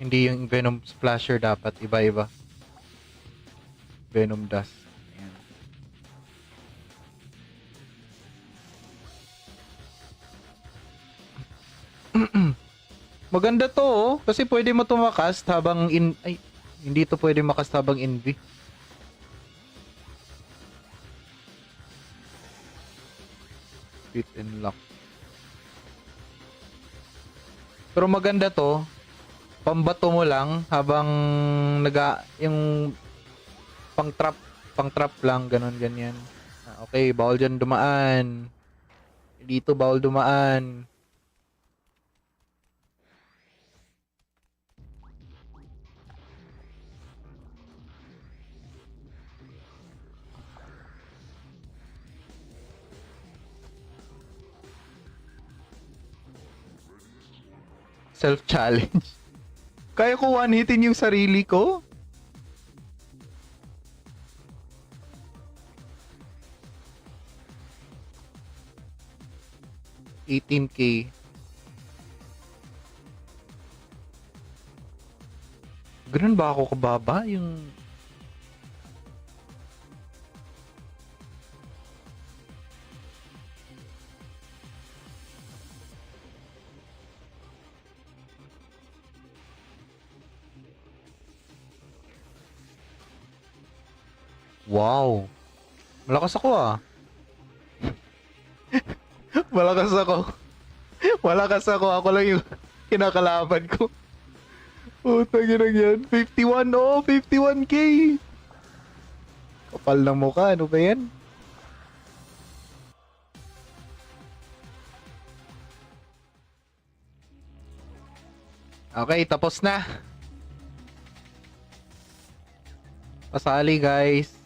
Hindi yung Venom Splasher dapat. Iba-iba. Venom Dust. Ayan. Maganda to oh. Kasi pwede mo tumakast habang in... Ay, hindi to pwede makast habang inv. Fit and lock. Pero maganda to. Pambato mo lang habang yung pang trap lang, ganun ganyan. Okay, bawal dyan dumaan. Dito bawal dumaan. Self-challenge. Kaya ko one-hitin yung sarili ko? $18K. Ganun ba ako kababa? Yung... Wow. Malakas ako ah. Malakas ako. Malakas ako. Ako lang yung kinakalaban ko. Putang ina yan. 51 oh, 51K. Kapal ng mukha. Ano ba yan? Okay, tapos na. Pasali guys.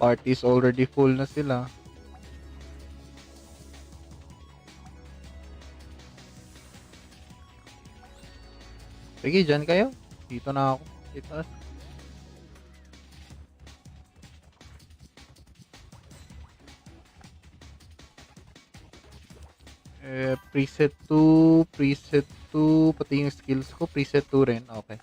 Party's already full na sila. Sige, dyan kayo. Dito na ako. Dito. Preset 2, preset 2, pati yung skills ko, preset 2 rin. Okay.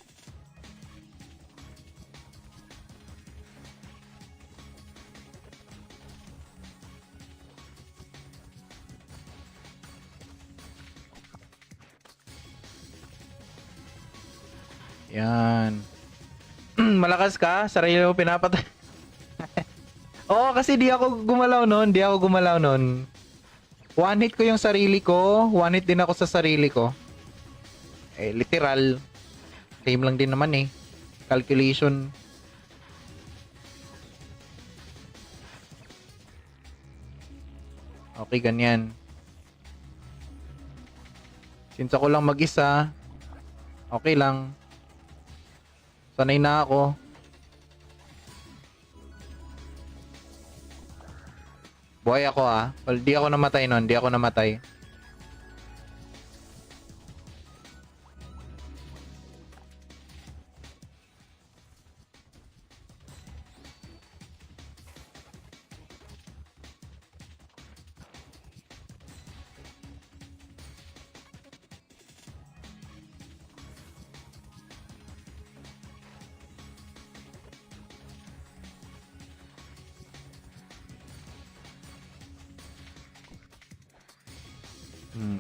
Yan. Malakas ka? Sarili mo pinapatay. Oo, kasi di ako gumalaw nun. Di ako gumalaw nun. One hit ko yung sarili ko. One hit din ako sa sarili ko. Eh, literal. Same lang din naman eh. Calculation. Okay, ganyan. Since ako lang mag-isa, okay lang. Sanay na ako. Buhay ako ah. Well, di ako namatay nun. Di ako namatay.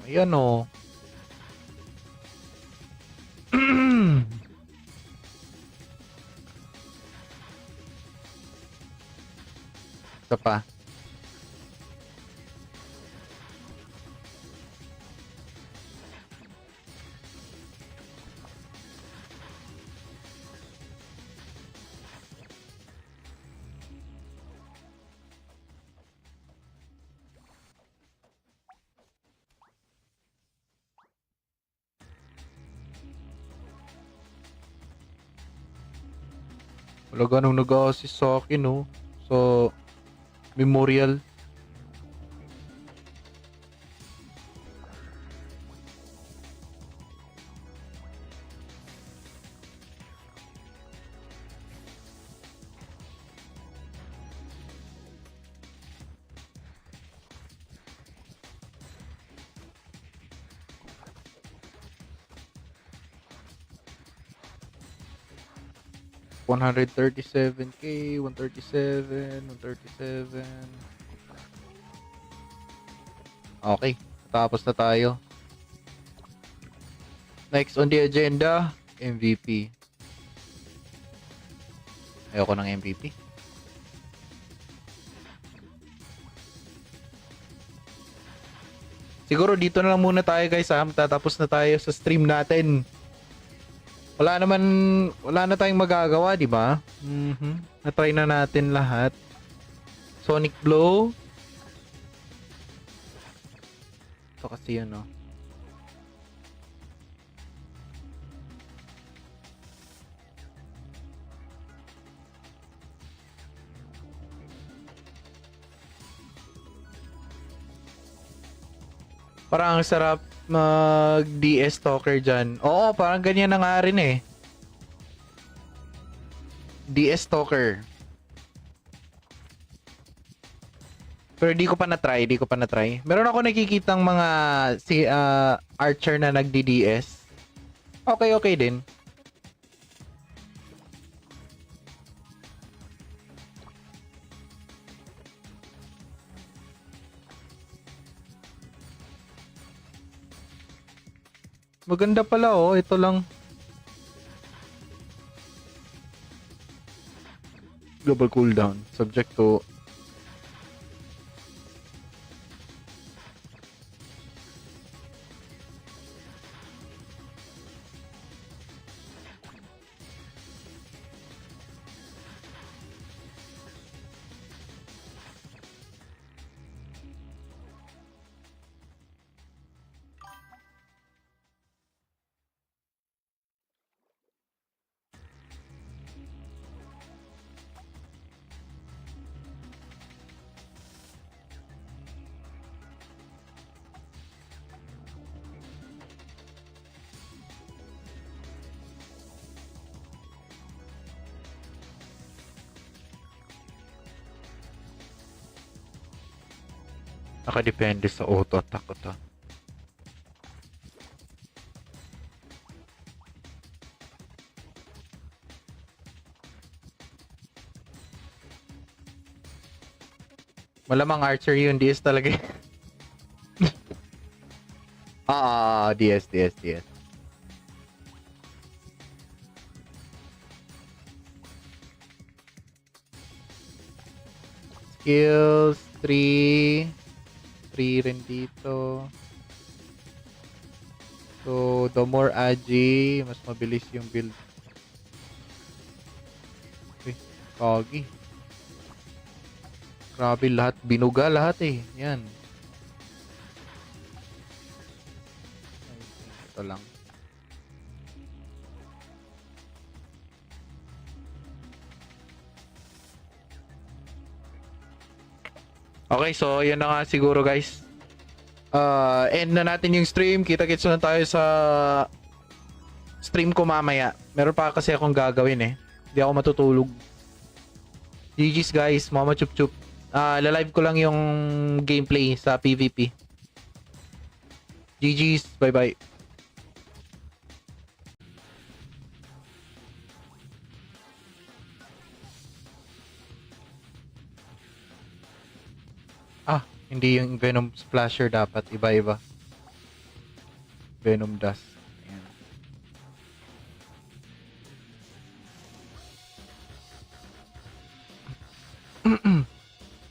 Ayan o. Isa pa. Wala ganong nag-assist sa akin no. So, memorial. 137k, 137, 137. Okay, tapos na tayo. Next on the agenda, MVP. Ayoko ng MVP. Siguro dito na lang muna tayo guys ha. Tatapos na tayo sa stream natin. Wala na tayong magagawa, di ba? Na-try na natin lahat. Sonic Blow. Ito kasi yun, no? Parang ang sarap mag DS Talker dyan. Oo, parang ganyan na nga rin eh. DS Talker. Pero di ko pa na-try. Meron ako nakikitang mga archer na nagdi-DS. Okay din. Maganda pala oh, ito lang. Global cooldown, subject to nakadepende sa auto attack ko to. Malamang archer yun, DS talaga. DS. Skills 3 rin dito. So, the more agi, mas mabilis yung build. Okay, kagi. Grabe lahat, binuga lahat eh. Yan. Ito lang. Okay, so yun na nga siguro guys. End na natin yung stream. Kita-kits na tayo sa stream ko mamaya. Meron pa kasi akong gagawin eh. Hindi ako matutulog. GG's guys, mama chup chup. Lalive ko lang yung gameplay sa PvP. GG's, bye bye. Hindi yung Venom Splasher dapat. Iba-iba. Venom Dust. Ayan.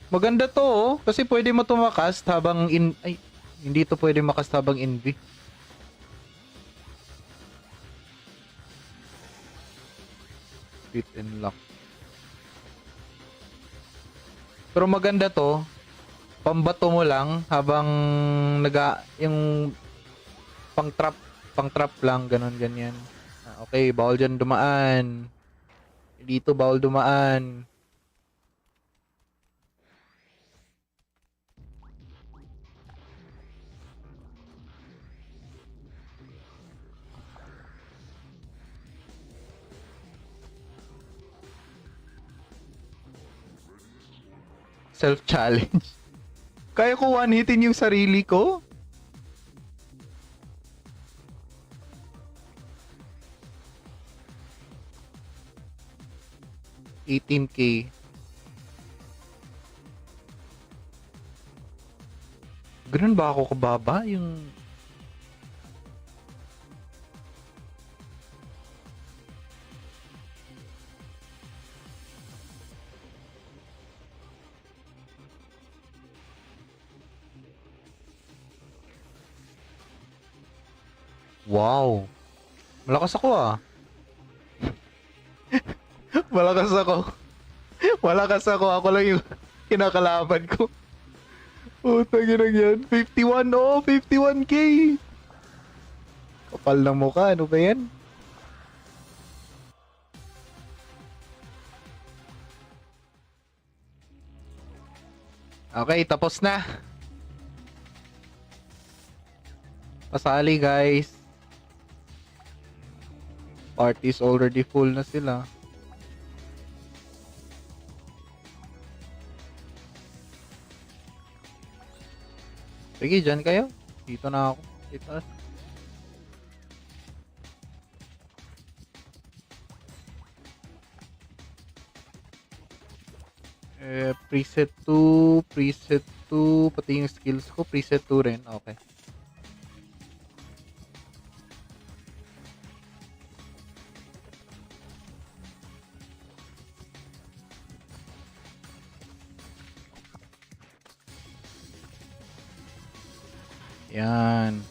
Maganda to oh. Kasi pwede mo tumakast habang hindi to pwede makast habang invi. Fit and lock. Pero maganda to. Pambato mo lang habang yung pang trap lang ganyan. Okay, bawal dyan dumaan. Dito bawal dumaan. Self-challenge. Kaya ko one-hitin yung sarili ko? 18K. Ganun ba ako kababa? Yung... Wow. Malakas ako ah. Malakas ako. Malakas ako. Ako lang yung kinakalaban ko. Putang ina yan. 51 oh, 51K. Kapal ng mukha. Ano ba yan? Okay, tapos na. Pasali guys. Party's already full na sila. Sige, dyan kayo. Dito na ako. Dito. Preset 2, preset 2, pati yung skills ko, preset 2 rin. Okay. Yan.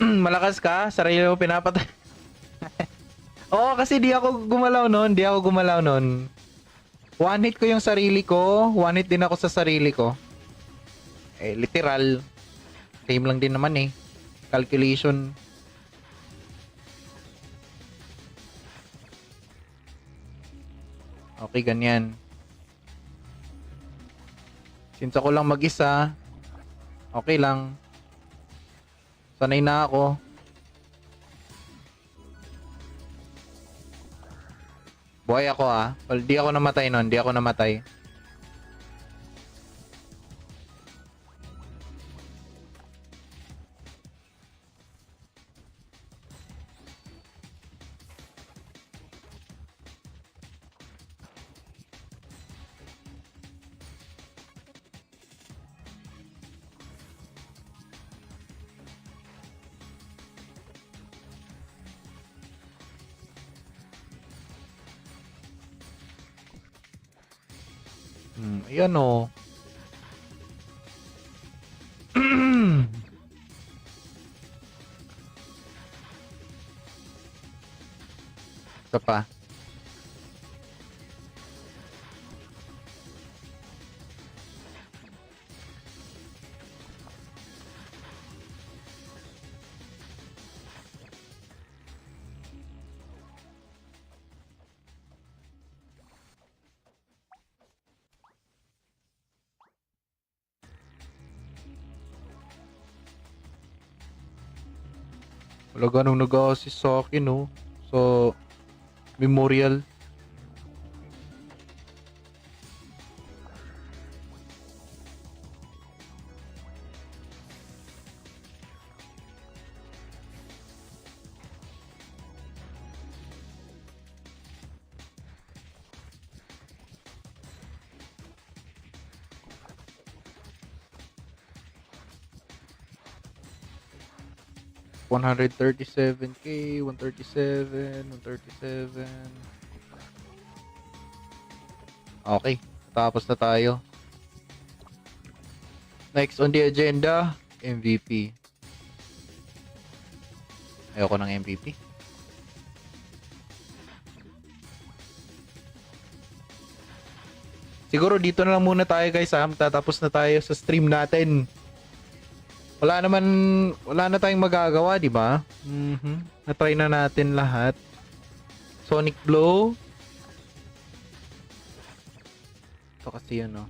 Malakas ka? Sarili mo pinapatay. Oo, kasi di ako gumalaw nun. Di ako gumalaw nun. One hit ko yung sarili ko. One hit din ako sa sarili ko. Eh, literal. Same lang din naman eh. Calculation. Okay, ganyan. Since ako lang mag-isa, okay lang. Sanay na ako. Buhay ako ah. Well, di ako namatay nun. Di ako namatay. Ayan o. Isa pa. Wala ganong nag-assist sa akin, no? So, memorial. $137K, 137, 137. Okay, tapos na tayo. Next on the agenda, MVP. Ayoko ng MVP. Siguro dito na lang muna tayo guys ha. Tatapos na tayo sa stream natin. Wala na tayong magagawa, di ba? Na-try na natin lahat. Sonic Blow. Ito kasi yun, no?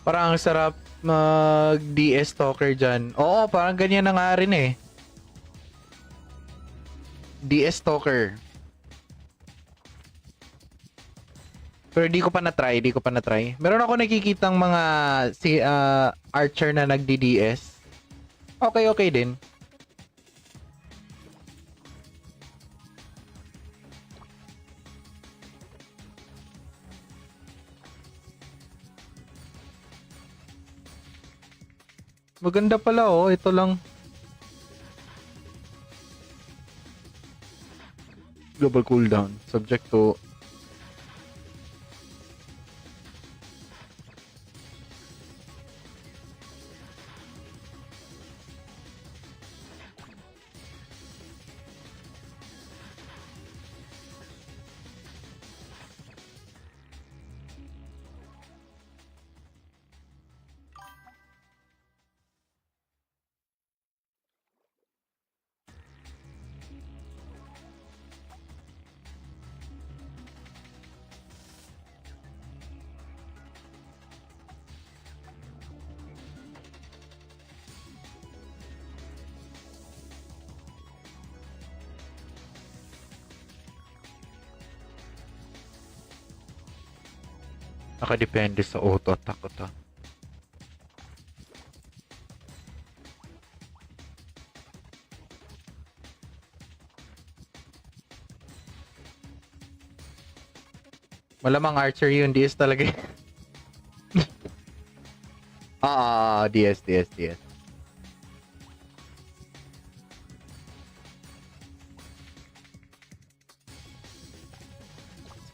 Parang ang sarap mag DS Talker dyan. Oo, parang ganyan na nga rin eh. DS Talker. Pero di ko pa na-try, di ko pa na-try. Meron ako nakikitang mga archer na nagdi-DS. Okay, okay din. Maganda pala oh, ito lang. Global cooldown, subject to nakadepende sa auto attack ko to. Malamang archer yun, DS talaga. DS, DS, DS.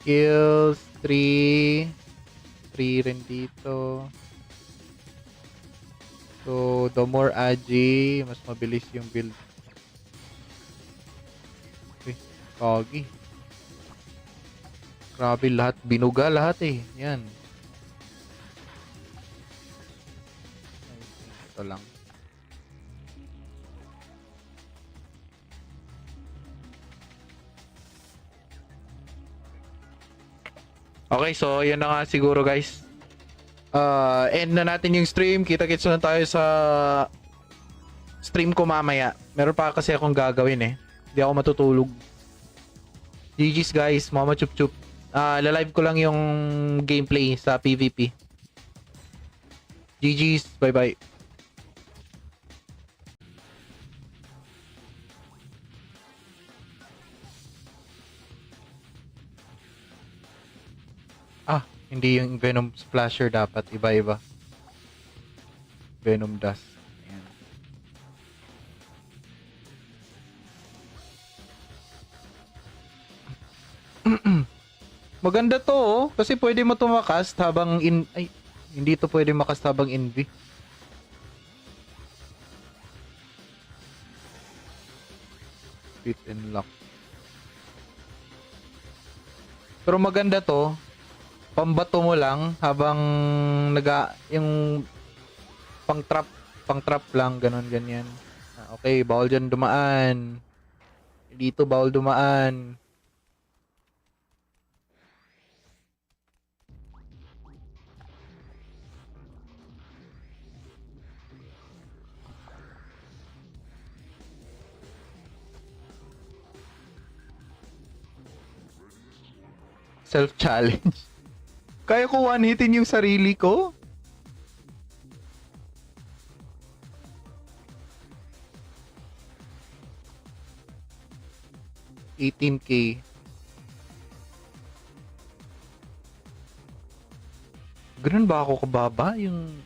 Skills 3 rin dito. So, the more agi, mas mabilis yung build. Okay, kagi. Grabe lahat, binuga lahat eh. Yan. Ito lang. Okay, so yan na nga siguro guys. End na natin yung stream. Kita-kits na tayo sa stream ko mamaya. Meron pa kasi akong gagawin eh. Hindi ako matutulog. GG's guys, mama chup chup. Lalive ko lang yung gameplay sa PvP. GG's, bye bye. Hindi yung Venom Splasher dapat. Iba-iba. Venom Dust. Ayan. Maganda to oh. Kasi pwede mo tumakast habang Ay, hindi to pwede makast habang invi. Fit and lock. Pero maganda to. Pambato mo lang habang yung pang trap lang ganon ganyan. Okay, bawal dyan dumaan. Dito bawal dumaan. Self-challenge. Kaya ko one-hitin yung sarili ko? $18K. Ganun ba ako kababa? Yung...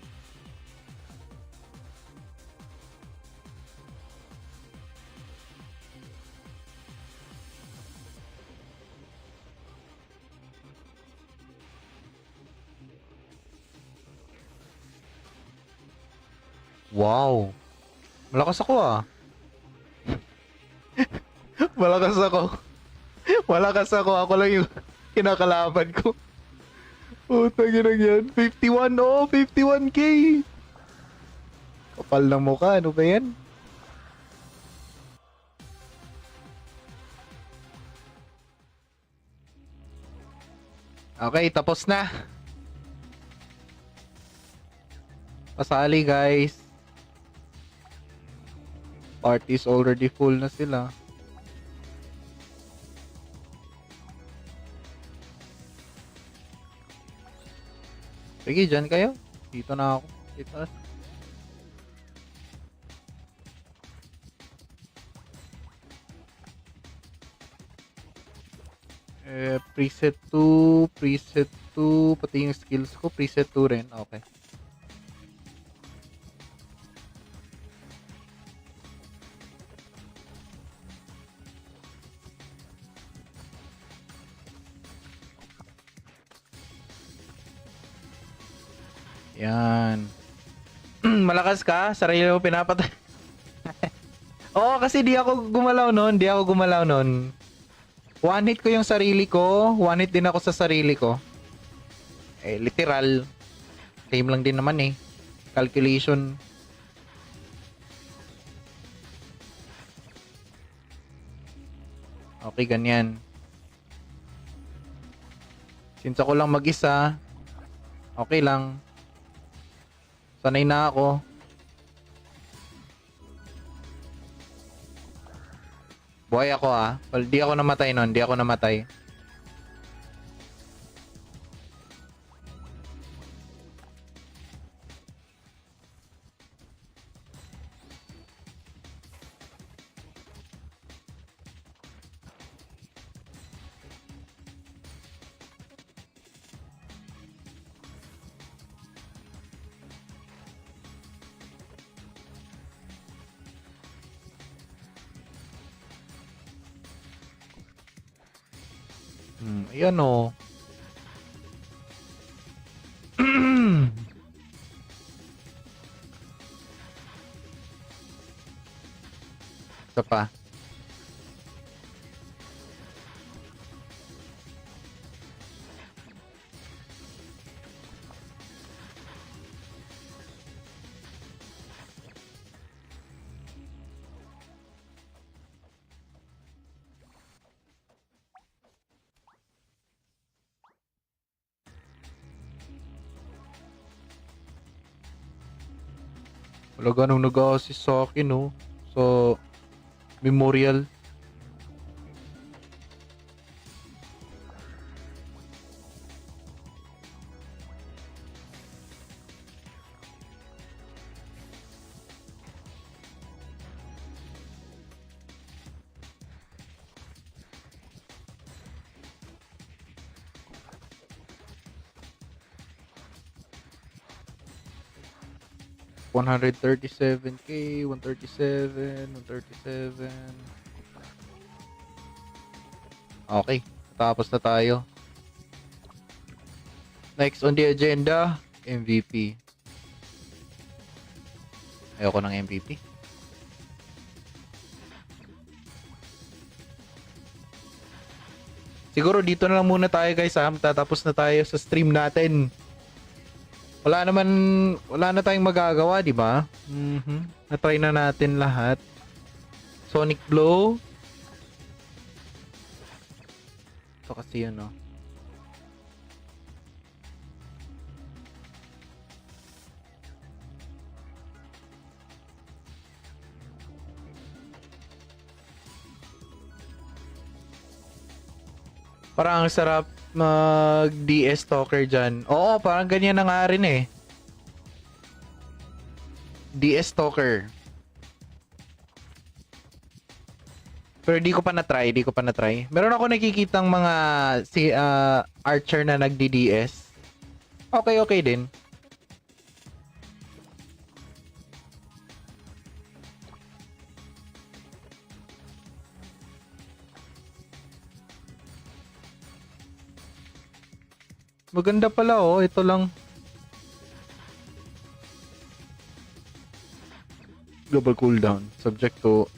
Wow. Malakas ako ah. Malakas ako. Malakas ako. Ako lang yung kinakalaban ko. Putang ina yan. 51 oh, 51K. Kapal ng mukha. Ano ba yan? Okay, tapos na. Pasali guys. Party's already full na sila. Sige, dyan kayo. Dito na ako. Dito. Preset 2, pati yung skills ko, preset 2 rin. Okay. Yan. Malakas ka? Sarili mo pinapatay. Oo, kasi di ako gumalaw nun. Di ako gumalaw nun. One hit ko yung sarili ko. One hit din ako sa sarili ko. Literal. Same lang din naman eh. Calculation. Okay, ganyan. Since ako lang mag-isa, okay lang. Sanay na ako. Buhay ako ah. Well, di ako namatay nun. Di ako namatay. Ayan o. Isa pa. Wala ganong nag-assist sa akin no. So, memorial. $137K, 137. Okay, tapos na tayo. Next on the agenda, MVP. Ayoko ng MVP. Siguro dito na lang muna tayo guys ha. Tatapos na tayo sa stream natin. Wala na tayong magagawa, di ba? Na-try na natin lahat. Sonic Blow. Ito kasi yun, no? Parang ang sarap mag DS Talker dyan. Oo, parang ganyan na nga rin eh. DS Talker. Pero di ko pa na-try. Meron ako nakikitang mga archer na nagdi-DS. Okay din. Maganda pala oh, ito lang. Global cooldown subject to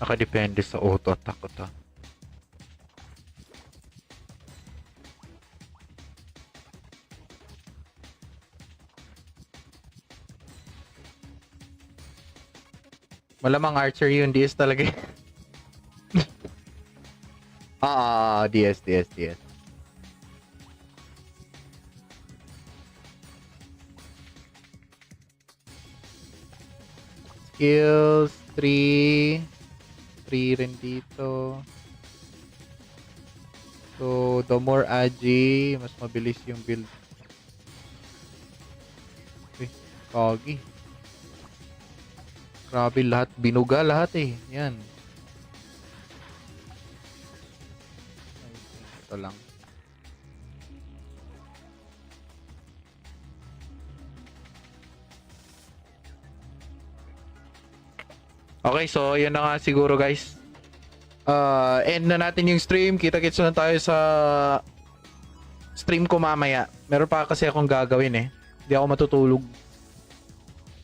Nakadepende sa auto attack ko to. Malamang archer yun, DS talaga. DS, DS, DS. Skills, 3 rin dito. So, the more agi, mas mabilis yung build. Uy, kagi. Grabe lahat, binuga lahat eh. Yan. Ito lang. Okay, so yun na nga siguro guys. End na natin yung stream. Kita-kits na tayo sa stream ko mamaya. Meron pa kasi akong gagawin eh. Hindi ako matutulog.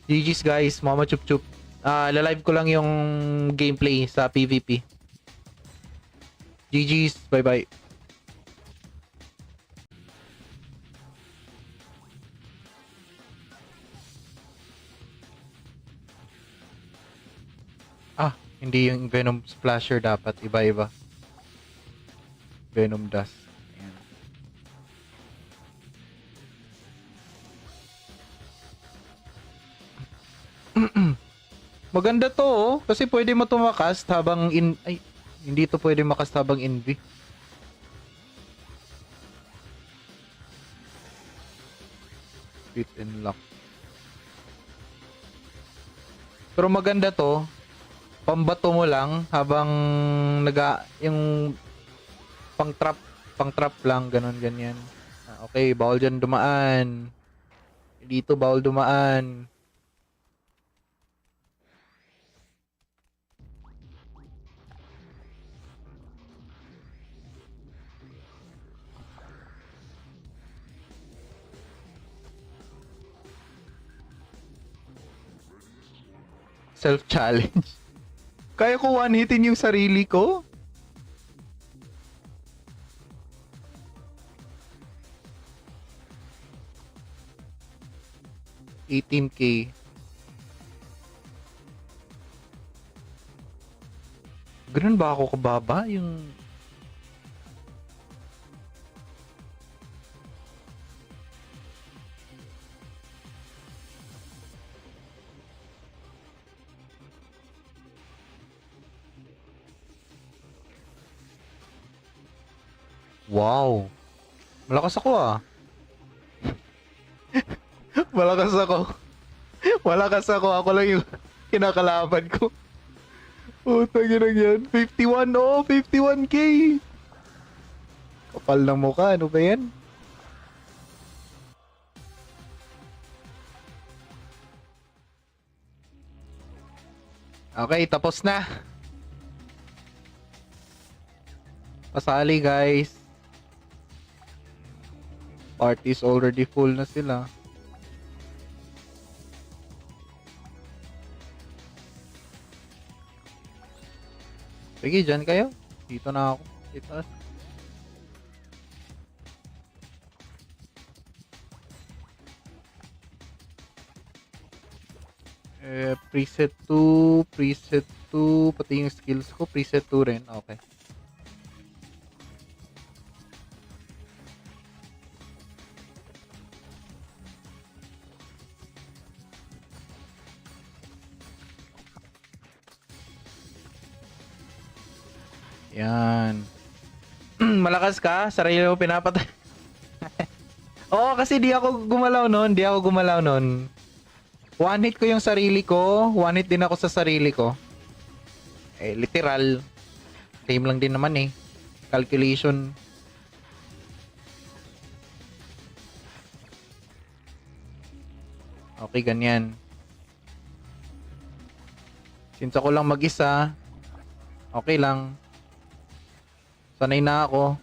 GG's guys, mama chup chup. Lalive ko lang yung gameplay sa PvP. GG's, bye bye. Hindi yung Venom Splasher dapat. Iba-iba. Venom Dust. Ayan. Maganda to oh. Kasi pwede mo tumakas habang Ay, hindi to pwede makas habang invi. Fit and lock. Pero maganda to. Pambato mo lang habang yung pang trap lang ganun ganyan. Okay, bawal dyan dumaan. Dito bawal dumaan. Self-challenge. Kaya ko one-hitin yung sarili ko? $18K. Ganun ba ako kababa? Yung... Wow. Malakas ako ah. Malakas ako. Malakas ako. Ako lang yung kinakalaban ko. Putang ina yan. 51 oh, 51K. Kapal ng mukha. Ano ba yan? Okay, tapos na. Pasali guys. Party's already full na sila. Sige, dyan kayo. Dito na ako. Dito. Preset 2, pati yung skills ko, preset 2 rin. Okay. Yan. Malakas ka? Sarili mo pinapatay. Oo, kasi di ako gumalaw nun. One hit ko yung sarili ko. One hit din ako sa sarili ko. Literal. Same lang din naman eh. Calculation. Okay, ganyan. Since ako lang mag-isa, okay lang. Sanay na ako.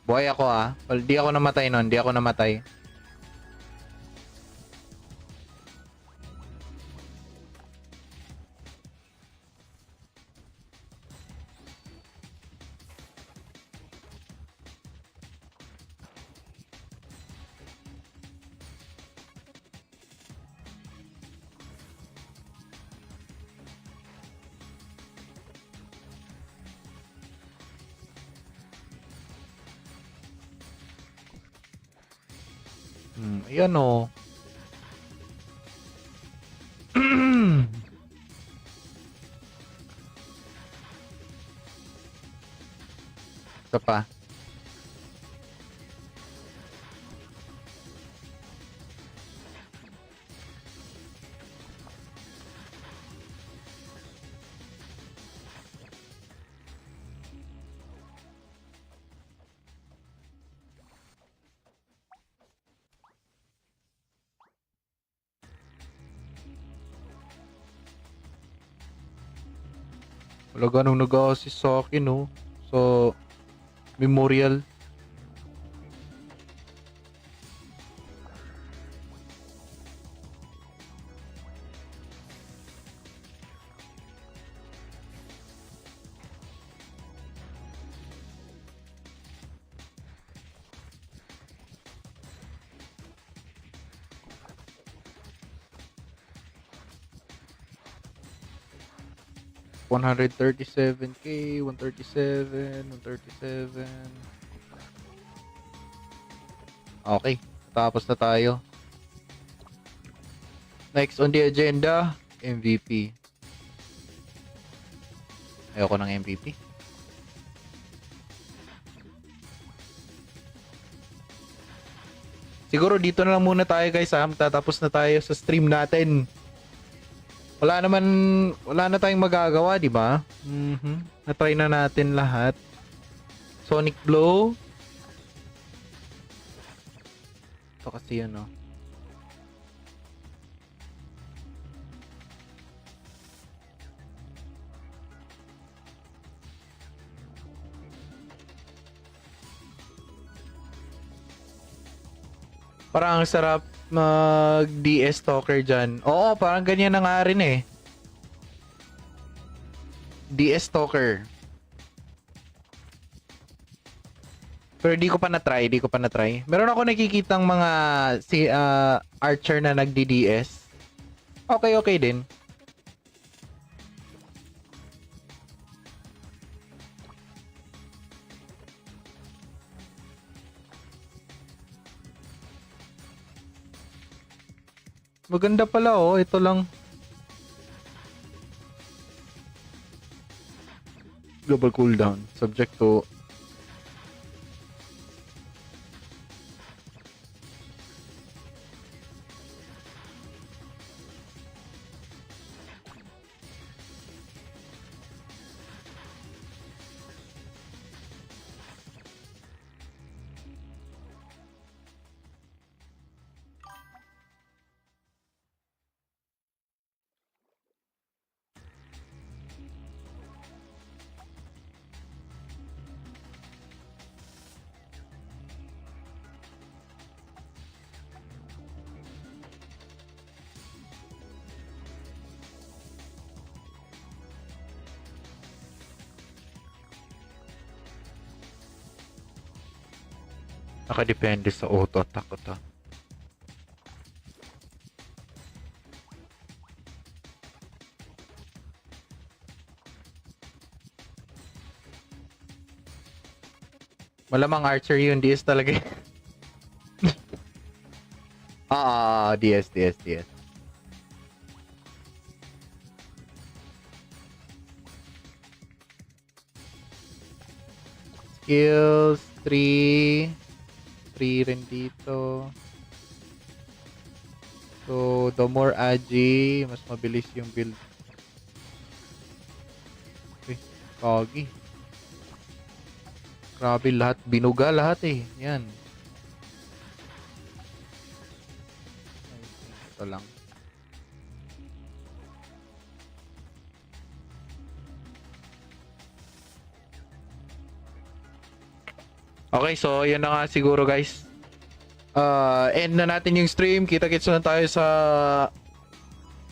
Buhay ako ah. Well, di ako namatay nun. Di ako namatay. Ayan o. Ito pa. Wala ganong nag-assist sa akin, no? So, memorial. $137K, 137, 137. Okay, tapos na tayo. Next on the agenda, MVP. Ayoko ng MVP. Siguro dito na lang muna tayo guys ha. Tatapos na tayo sa stream natin. Wala na tayong magagawa, di ba? Na-try na natin lahat. Sonic Blow. Ito kasi yun, no? Parang ang sarap mag DS Talker dyan. Oo, parang ganyan na nga rin eh. DS Talker. Pero di ko pa na-try. Meron ako nakikitang mga archer na nagdi-DS. Okay din. Maganda pala oh, ito lang. Global cooldown subject to nakadepende sa auto attack ko to. Malamang archer yun, DS talaga. DS. Skills 3 rin dito. So, the more agi, mas mabilis yung build. Kagi. Grabe lahat. Binuga lahat eh. Yan. Ito lang. Okay, so yun na nga siguro guys. End na natin yung stream. Kita-kits na tayo sa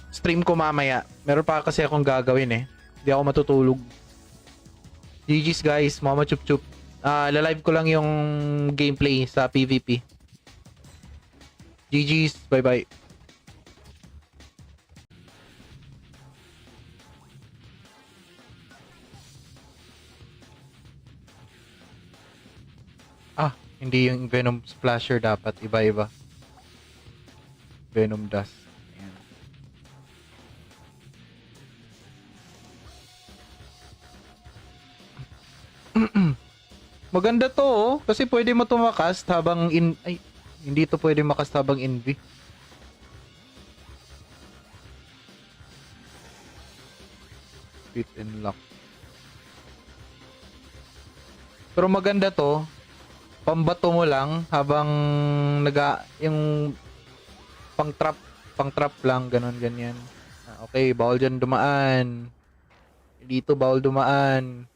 stream ko mamaya. Meron pa kasi akong gagawin eh. Hindi ako matutulog. GG's guys, mama chup chup. Lalive ko lang yung gameplay sa PvP. GG's, bye bye. Hindi yung Venom Splasher dapat, iba-iba. Venom Dust. Ayan. Maganda to oh, kasi pwede mo tumakast habang ay, hindi to pwede makast habang invi. Fit and lock. Pero maganda to, pambato mo lang habang yung pang trap lang, ganun ganyan. Okay, bawal dyan dumaan. Dito bawal dumaan.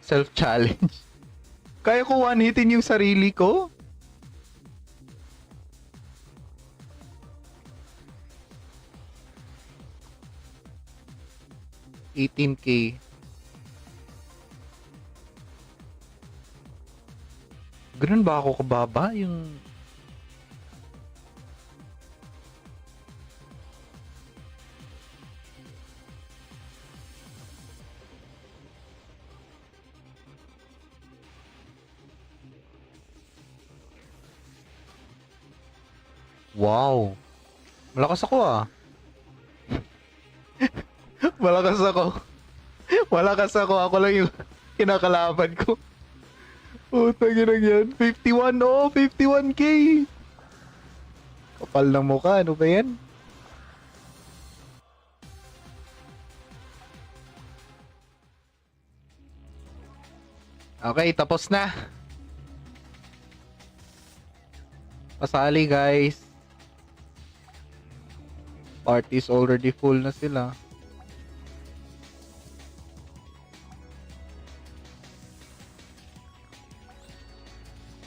Self-challenge. Kaya ko one-hitin yung sarili ko? $18K. Ganun ba ako kababa? Yung... Wow. Malakas ako ah. Malakas ako. Malakas ako. Ako lang yung kinakalaban ko. Putang ina yan. 51 oh, 51K. Kapal ng mukha. Ano ba yan? Okay, tapos na. Pasali guys. Party's already full na sila.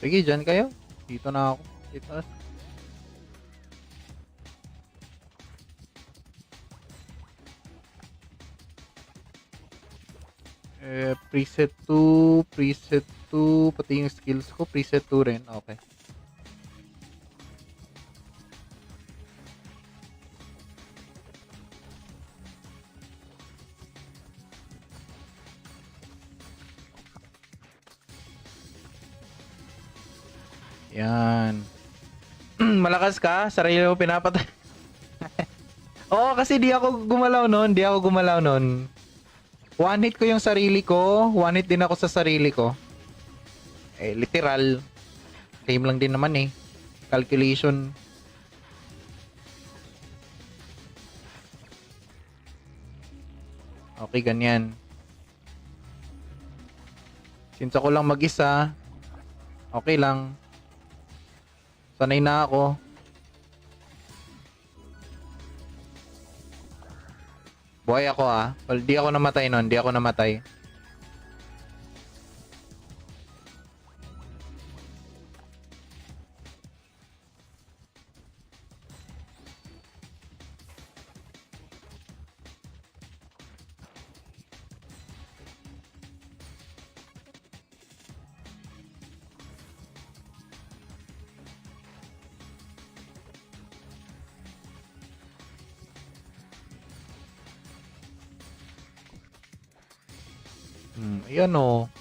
Sige, dyan kayo. Dito na ako. Dito na. Preset 2, pati yung skills ko, preset 2 rin. Okay. Yan. Malakas ka? Sarili mo pinapatay. Oo, kasi di ako gumalaw nun. One hit ko yung sarili ko. One hit din ako sa sarili ko. Eh, literal. Same lang din naman eh. Calculation. Okay, ganyan. Since ako lang mag-isa, okay lang. Sanay na ako. Buhay ako ah. Well, di ako namatay nun. Di ako namatay. Ayan o.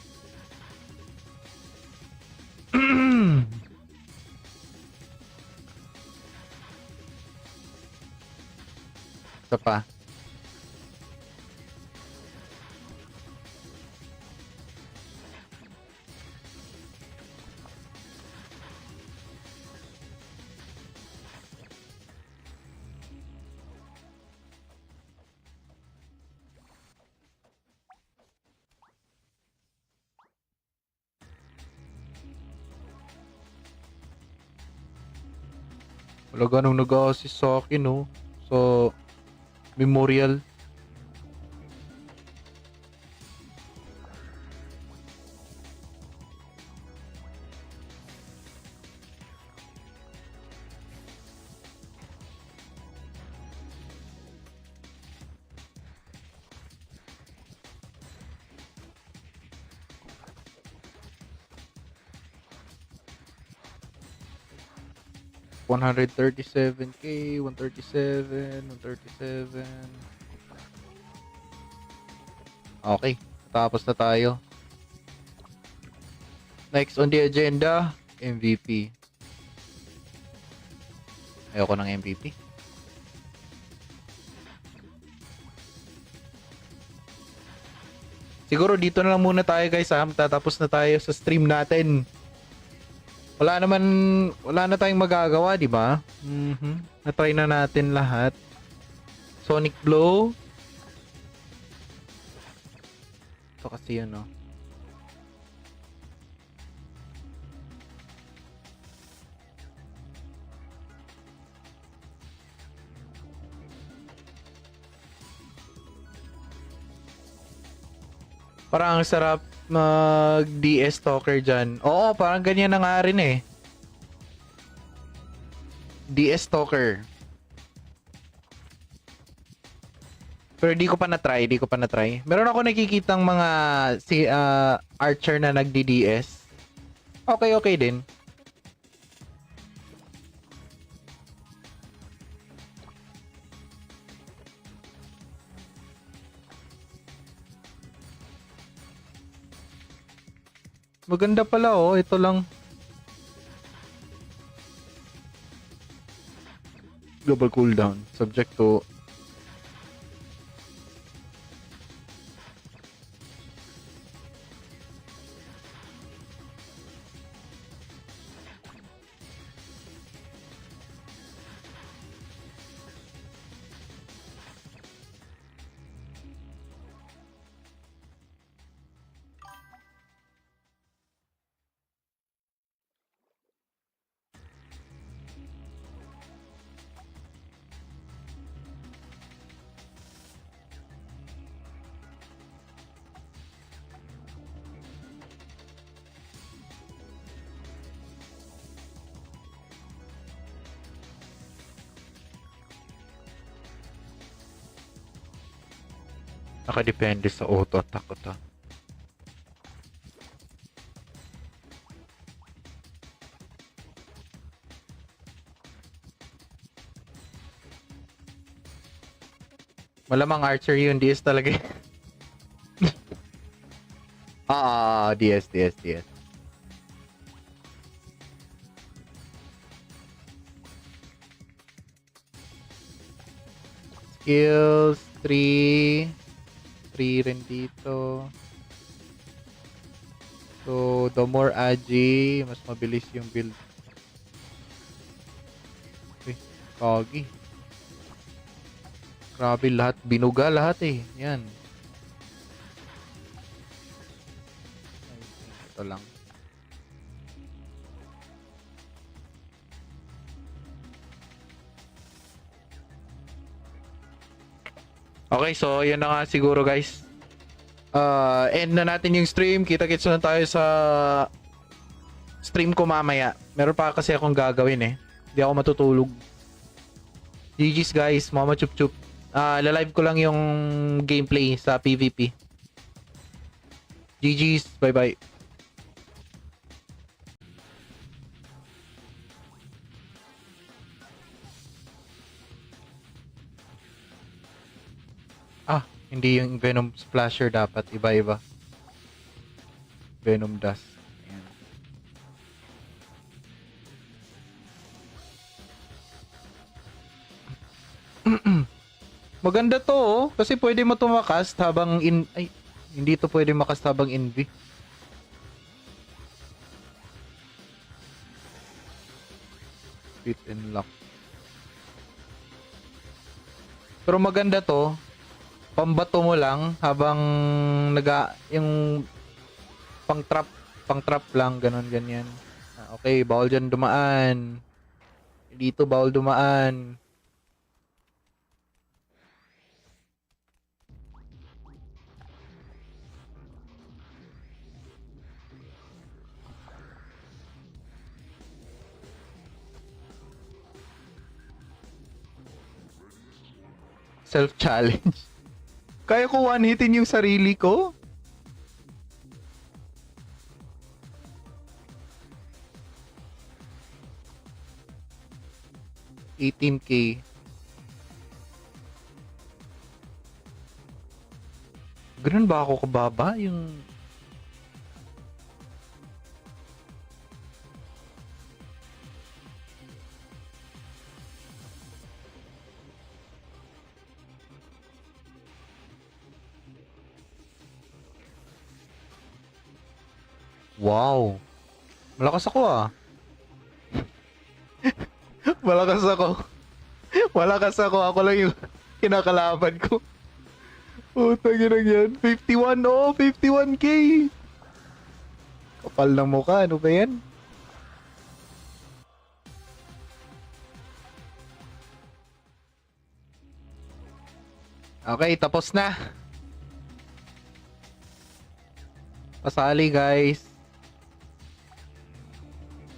Isa pa. Wala ganong nag-assist sa akin no. So, memorial. 137k, 137, 137. Okay, tapos na tayo. Next on the agenda, MVP. Ayoko ng MVP. Siguro dito na lang muna tayo guys ha. Tatapos na tayo sa stream natin. Wala na tayong magagawa, di ba? Na-try na natin lahat. Sonic Blow. Ito kasi yun, no? Parang ang sarap mag DS Talker dyan. Oo, parang ganyan na nga rin eh. DS Talker. Pero di ko pa na-try. Meron ako nakikitang mga archer na nagdi-DS. Okay din. Maganda pala oh, ito lang. Global cooldown subject to nakadepende sa auto attack ko to. Malamang archer yun, DS talaga. DS. Skills 3 rin dito. So, the more agi, mas mabilis yung build. Okay, kagi. Grabe lahat, binuga lahat eh. Yan. Ito lang. Okay, so yun na nga siguro guys. End na natin yung stream. Kita-kits na tayo sa stream ko mamaya. Meron pa kasi akong gagawin eh. Hindi ako matutulog. GG's guys, mama chup chup. Lalive ko lang yung gameplay sa PvP. GG's, bye bye. Hindi yung Venom Splasher dapat. Iba-iba. Venom Dust. Ayan. Maganda to oh. Kasi pwede mo tumakas habang hindi to pwede makast habang invi. Fit and lock. Pero maganda to. Pambato mo lang habang yung pang trap lang, ganyan. Okay, bawal dyan dumaan. Dito bawal dumaan. Self-challenge. Kaya ko one-hitin yung sarili ko? 18K. Ganun ba ako kababa? Yung... Wow. Malakas ako ah. Malakas ako. Malakas ako. Ako lang yung kinakalaban ko. Putang ina yan. 51, oh, 51K. Kapal ng mukha. Ano ba yan? Okay, tapos na. Pasali guys.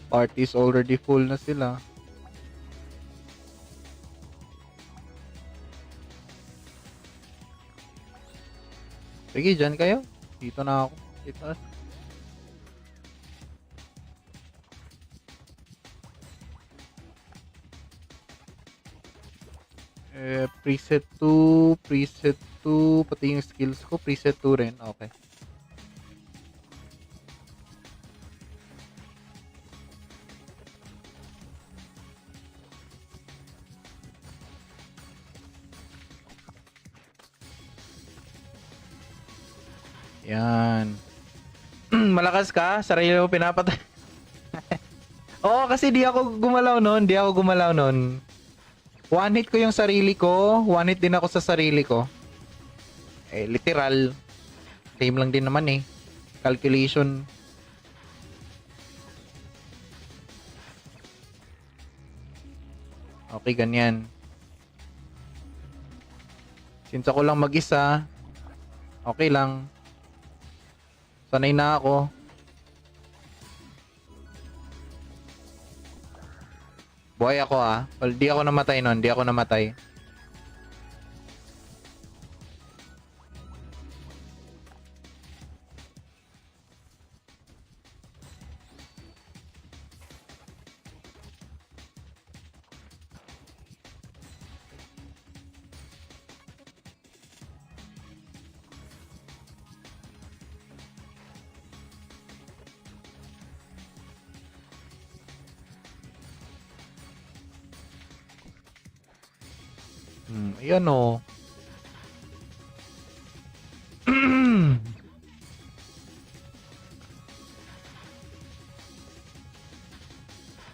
Party's already full na sila. Sige, dyan kayo. Dito na ako. Dito. Preset 2, preset 2, pati yung skills ko, preset 2 rin. Okay. Yan. Malakas ka? Sarili mo pinapatay. Oo, kasi di ako gumalaw nun. Di ako gumalaw nun. One hit ko yung sarili ko. One hit din ako sa sarili ko. Eh, literal. Same lang din naman eh. Calculation. Okay, ganyan. Since ako lang mag-isa, okay lang. Sanay na ako. Buhay ako ah. Well, di ako namatay nun. Di ako namatay. Ayan o.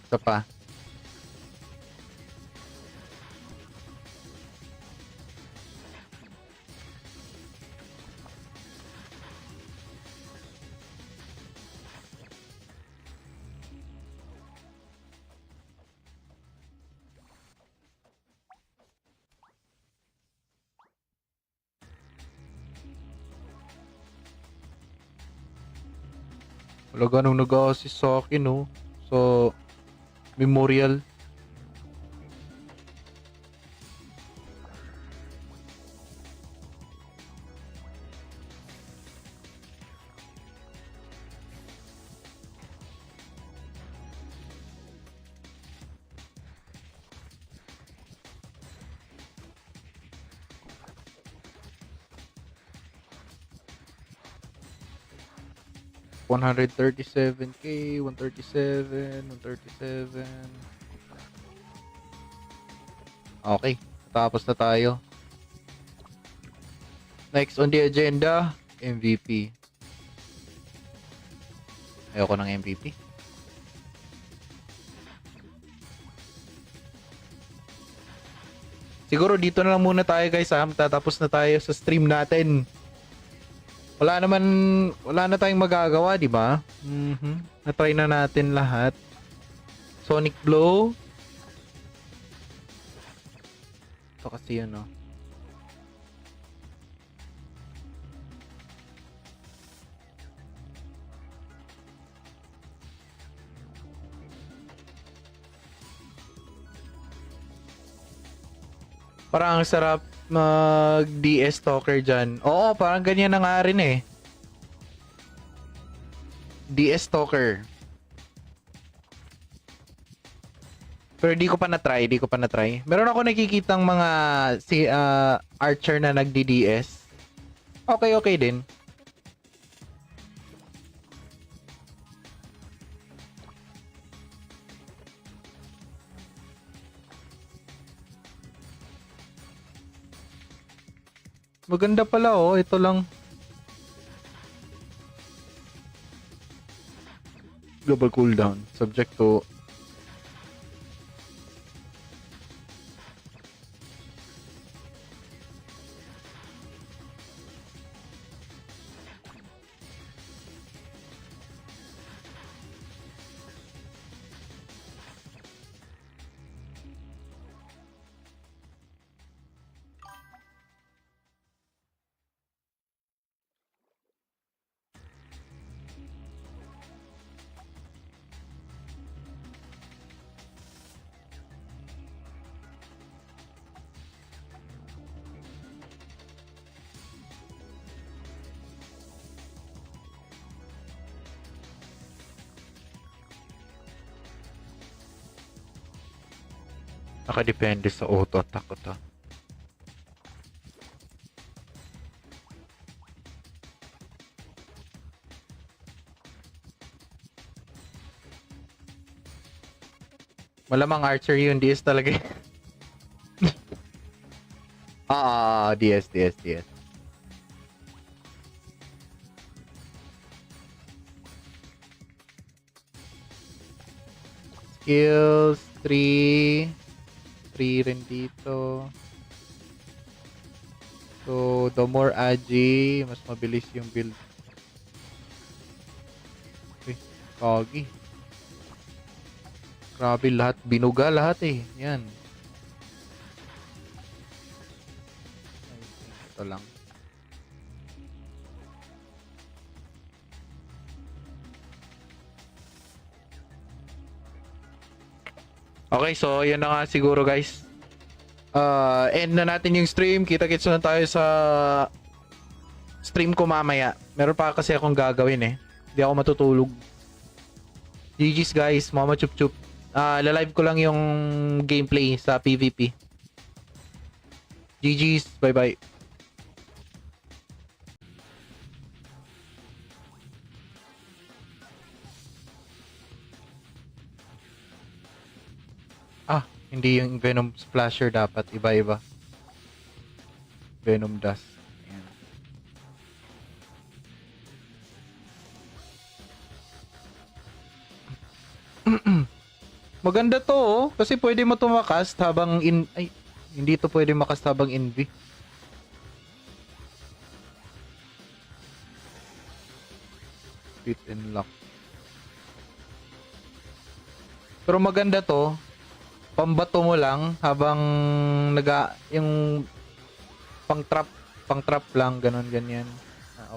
Isa pa. Wala ganong nag-assist sa akin, no? So, memorial. $137K, 137, 137. Okay, tapos na tayo. Next on the agenda, MVP. Ayoko ng MVP. Siguro dito na lang muna tayo guys ha. Tatapos na tayo sa stream natin. Wala na tayong magagawa, di ba? Na-try na natin lahat. Sonic Blow. Ito kasi yun, no? Parang ang sarap mag DS Stalker dyan. Oo, parang ganyan na nga rin eh. DS Stalker. Pero di ko pa na-try, di ko pa na-try. Meron ako nakikitang mga si archer na nagdi-DS. Okay, okay din. Maganda pala oh, ito lang. Global cooldown, subject to nakadepende sa auto attack ko to. Malamang archer yun, DS talaga. DS, DS, DS. Skills, 3 rin dito. So, the more agi, mas mabilis yung build. Uy, kagi. Grabe lahat, binuga lahat eh. Yan. Ito lang. Okay, so yan na nga siguro guys. End na natin yung stream. Kita-kits na tayo sa stream ko mamaya. Meron pa kasi akong gagawin eh. Hindi ako matutulog. GG's guys, mama chup chup. Lalive ko lang yung gameplay sa PvP. GG's, bye bye. Hindi yung Venom Splasher dapat. Iba-iba. Venom Dust. Ayan. Maganda to oh. Kasi pwede mo tumakast habang Ay, hindi to pwede makast habang invi. Fit and lock. Pero maganda to. Pambato mo lang habang yung pang trap lang ganon ganyan.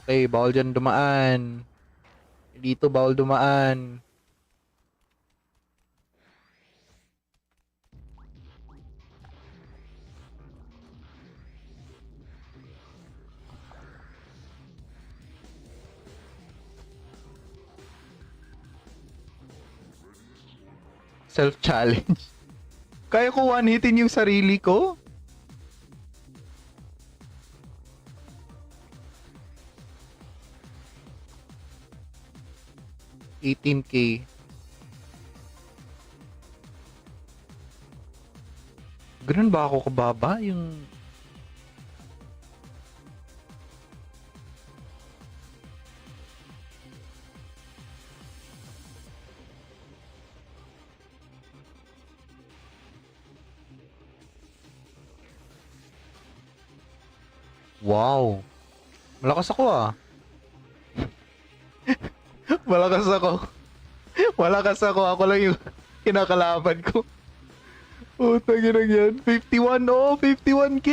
Okay, bawal dyan dumaan. Dito bawal dumaan. Self-challenge. Kaya ko one-hitin yung sarili ko? $18K. Ganun ba ako kababa? Yung... Wow. Malakas ako ah. Malakas ako. Malakas ako. Ako lang yung kinakalaban ko. Utang ina yan. 51 oh, 51K.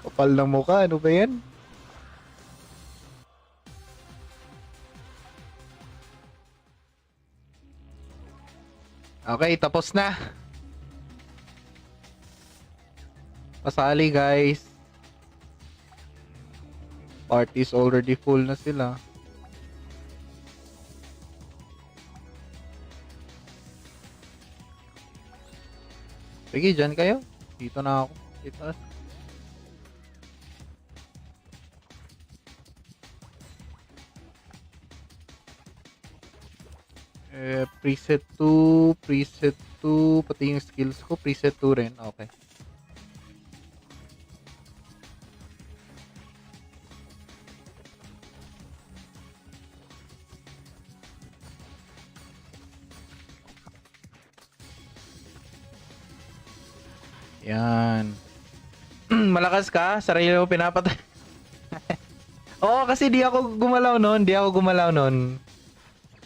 Kapal ng mukha. Ano ba yan? Okay, tapos na. Pasali guys. Party's already full na sila. Sige, dyan kayo. Dito na ako. Dito. Preset 2, pati yung skills ko, preset 2 rin. Okay. Yan. Malakas ka? Sarili mo pinapatay. Oo, kasi di ako gumalaw nun.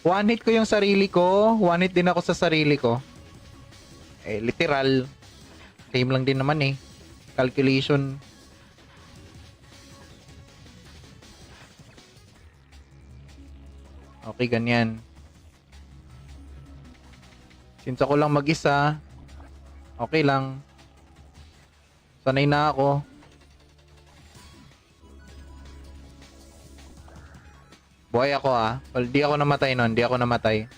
One hit ko yung sarili ko. One hit din ako sa sarili ko. Literal. Same lang din naman eh. Calculation. Okay, ganyan. Since ako lang mag-isa, okay lang. Sanay na ako. Buhay ako ah. Well, di ako namatay nun. Di ako namatay.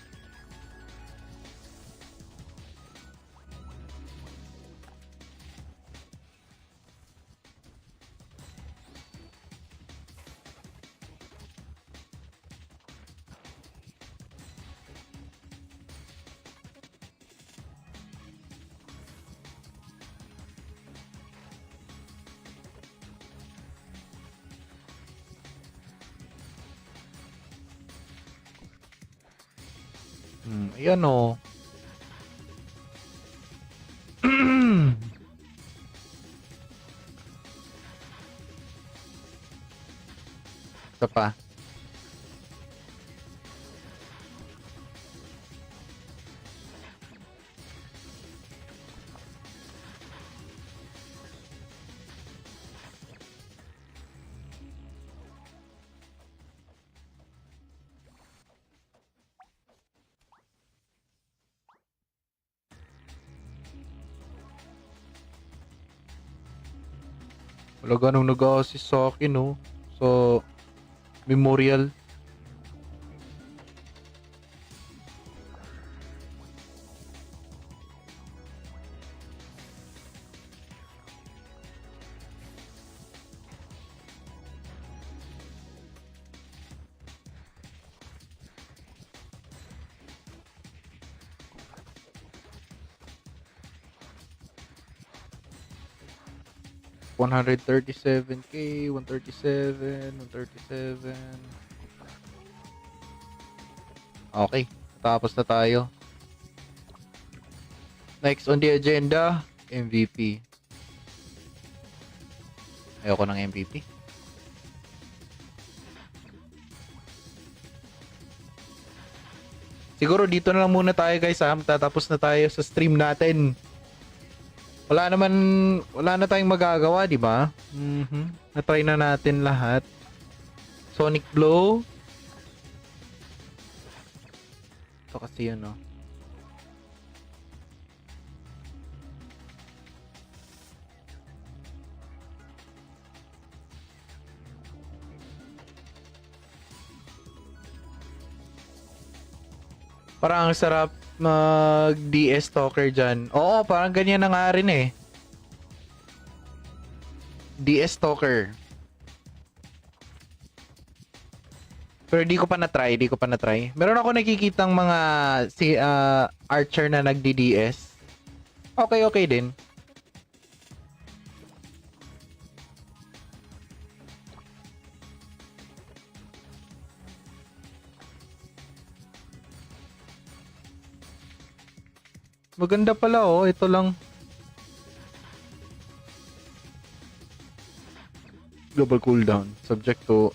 Ayan o. Isa pa. Wala ganong nag-assist sa akin no. So, memorial. $137K, 137. Okay, tapos na tayo. Next on the agenda, MVP. Ayoko ng MVP. Siguro dito na lang muna tayo guys ha. Tatapos na tayo sa stream natin. Wala na tayong magagawa, di ba? Na-try na natin lahat. Sonic Blow. Ito kasi yun, no? Parang ang sarap mag DS Stalker dyan. Oo, parang ganyan na nga rin eh. DS Stalker. Pero di ko pa na-try. Meron ako nakikitang mga archer na nagdi-DS. Okay din. Maganda pala oh, ito lang. Global cooldown subject to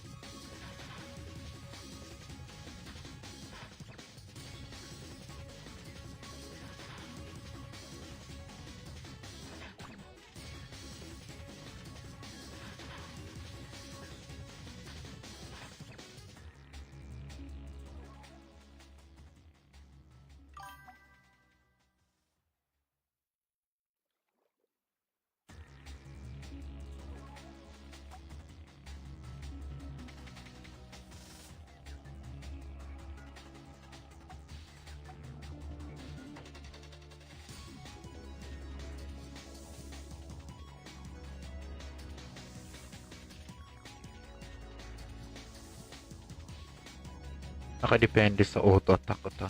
Nakadepende sa auto attack ko to.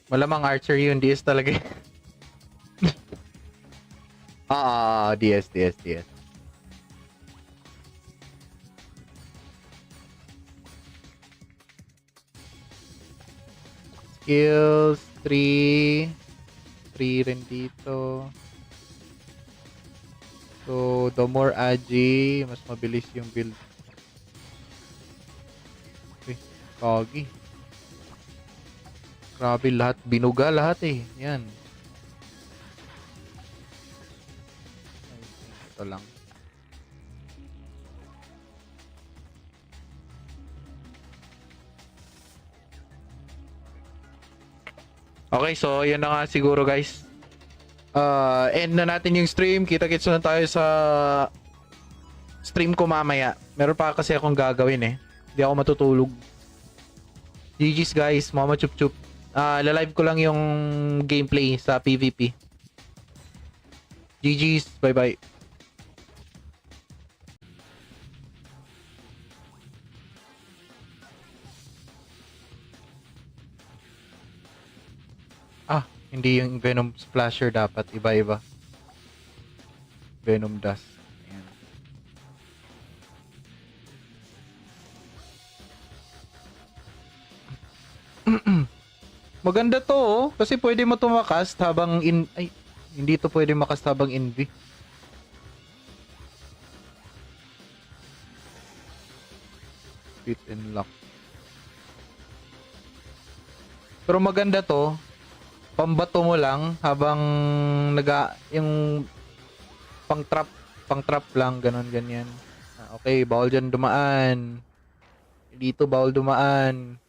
Malamang archer yun, DS talaga. DS, DS, DS. Skills, 3 rin dito. So, the more agi, mas mabilis yung build. Okay, kagi. Grabe lahat, binuga lahat eh. Yan. Ito lang. Okay, so yun na nga siguro guys. End na natin yung stream. Kita-kits na tayo sa stream ko mamaya. Meron pa kasi akong gagawin eh. Hindi ako matutulog. GG's guys, mama chup chup. Lalive ko lang yung gameplay sa PvP. GG's, bye bye. Hindi yung Venom Splasher dapat. Iba-iba. Venom Dust. Ayan. Maganda to oh. Kasi pwede mo tumakast habang Ay, hindi to pwede makast habang invi. Fit and lock. Pero maganda to. Pambato mo lang habang yung pang trap lang ganon ganyan. Okay, bawal dyan dumaan. Dito bawal dumaan.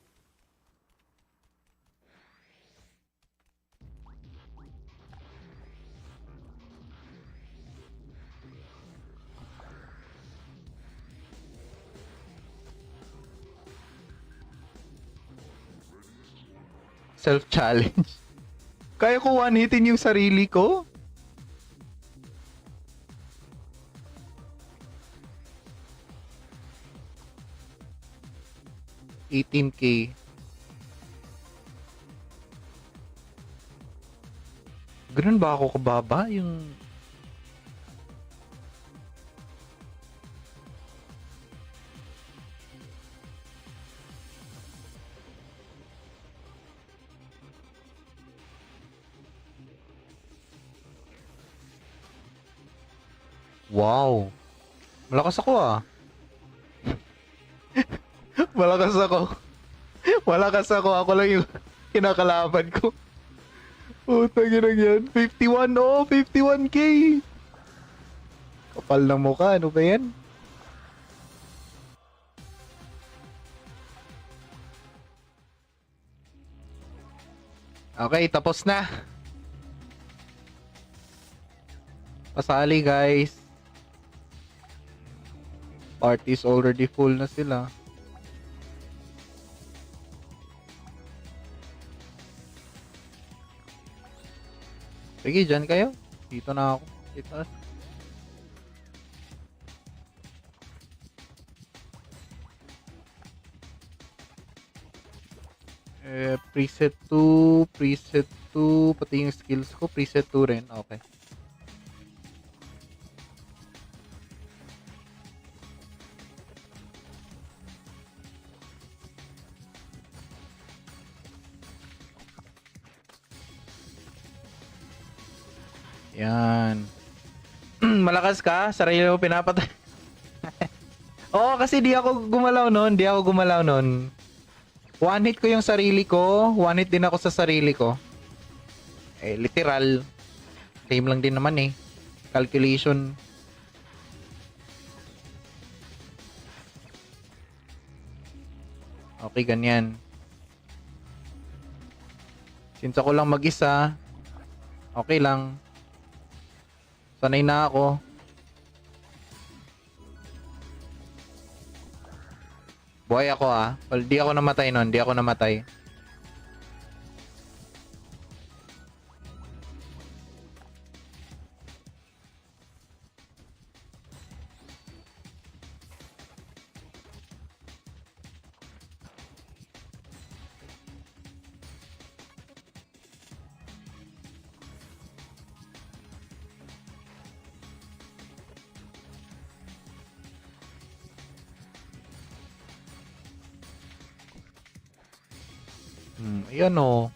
Self-challenge. Kaya ko one-hitin yung sarili ko? $18K. Ganun ba ako kababa? Yung... Wow. Malakas ako ah. Malakas ako. Malakas ako. Ako lang yung kinakalaban ko. Putang ina yan. 51 oh, 51K. Kapal ng mukha. Ano ba yan? Okay, tapos na. Pasali guys. Party's already full na sila. Sige, dyan kayo. Dito na ako. Dito. Preset 2, preset 2, pati yung skills ko, preset 2 rin. Okay. Yan. Malakas ka? Sarili mo pinapatay. Oo, kasi di ako gumalaw nun. One hit ko yung sarili ko. One hit din ako sa sarili ko. Eh, literal. Same lang din naman eh. Calculation. Okay, ganyan. Since ako lang mag-isa, okay lang. Sanay na ako. Buhay ako ah. Well, di ako namatay nun. Di ako namatay. Ayan o.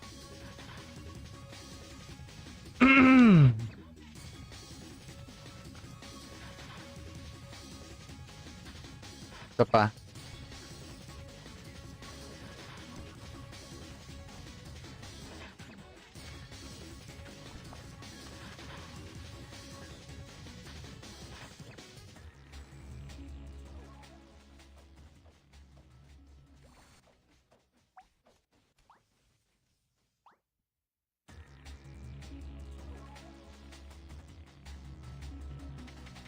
Isa pa.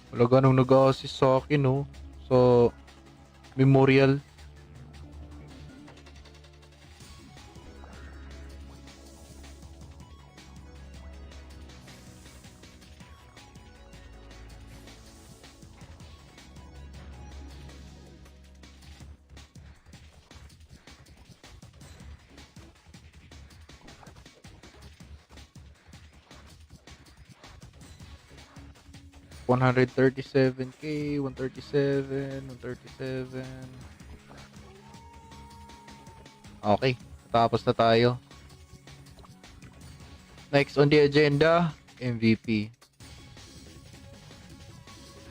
Wala ganong nag-assist sa akin, no? So, memorial. $137K, 137, 137. Okay, tapos na tayo. Next on the agenda, MVP.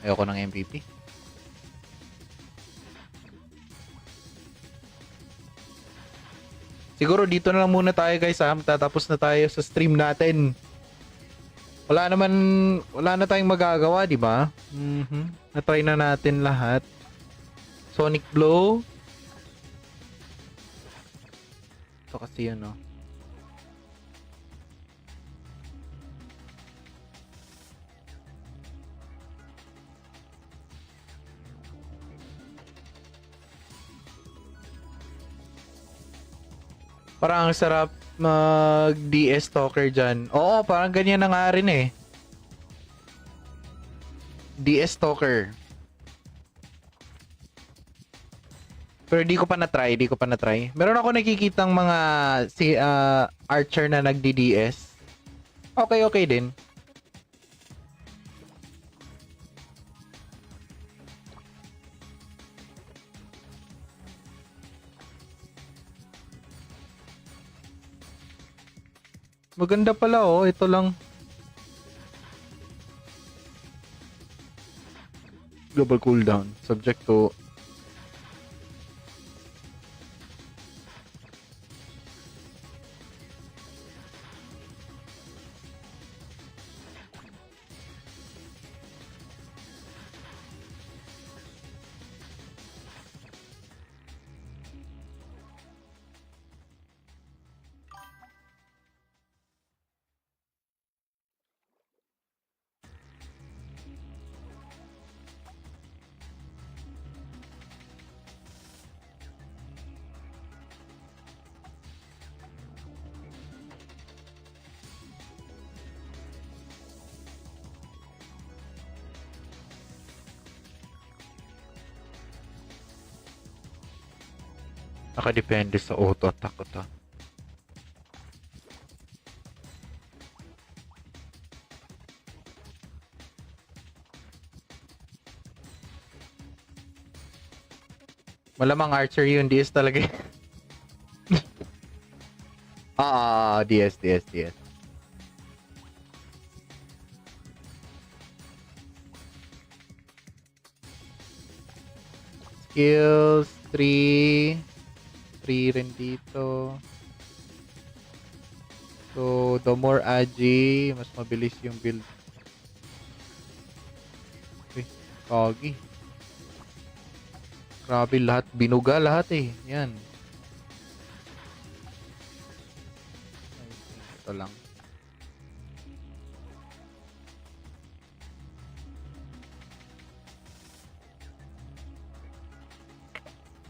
Ayoko ng MVP. Siguro dito na lang muna tayo guys ha. Tatapos na tayo sa stream natin. Wala na tayong magagawa, di ba? Na-try na natin lahat. Sonic Blow. Ito kasi yun, no? Parang ang sarap mag DS Talker dyan. Oo, parang ganyan na nga rin eh. DS Talker. Pero di ko pa na-try. Meron ako nakikitang mga archer na nagdi-DS. Okay din. Maganda pala oh, ito lang. Global cooldown, subject to nakadepende sa auto attack ko to. Malamang archer yun, DS talaga. DS. Skills 3 rin dito. So, the more agi, mas mabilis yung build. Kagi. Grabe lahat, binuga lahat eh. Yan. Ito lang.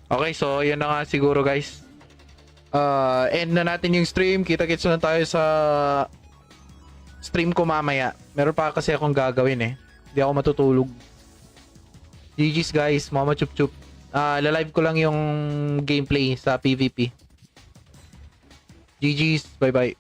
Okay, so yan na nga siguro guys. End na natin yung stream. Kita-kits na tayo sa stream ko mamaya. Meron pa kasi akong gagawin eh. Hindi ako matutulog. GG's guys, mama chup chup. Lalive ko lang yung gameplay sa PvP. GG's, bye bye.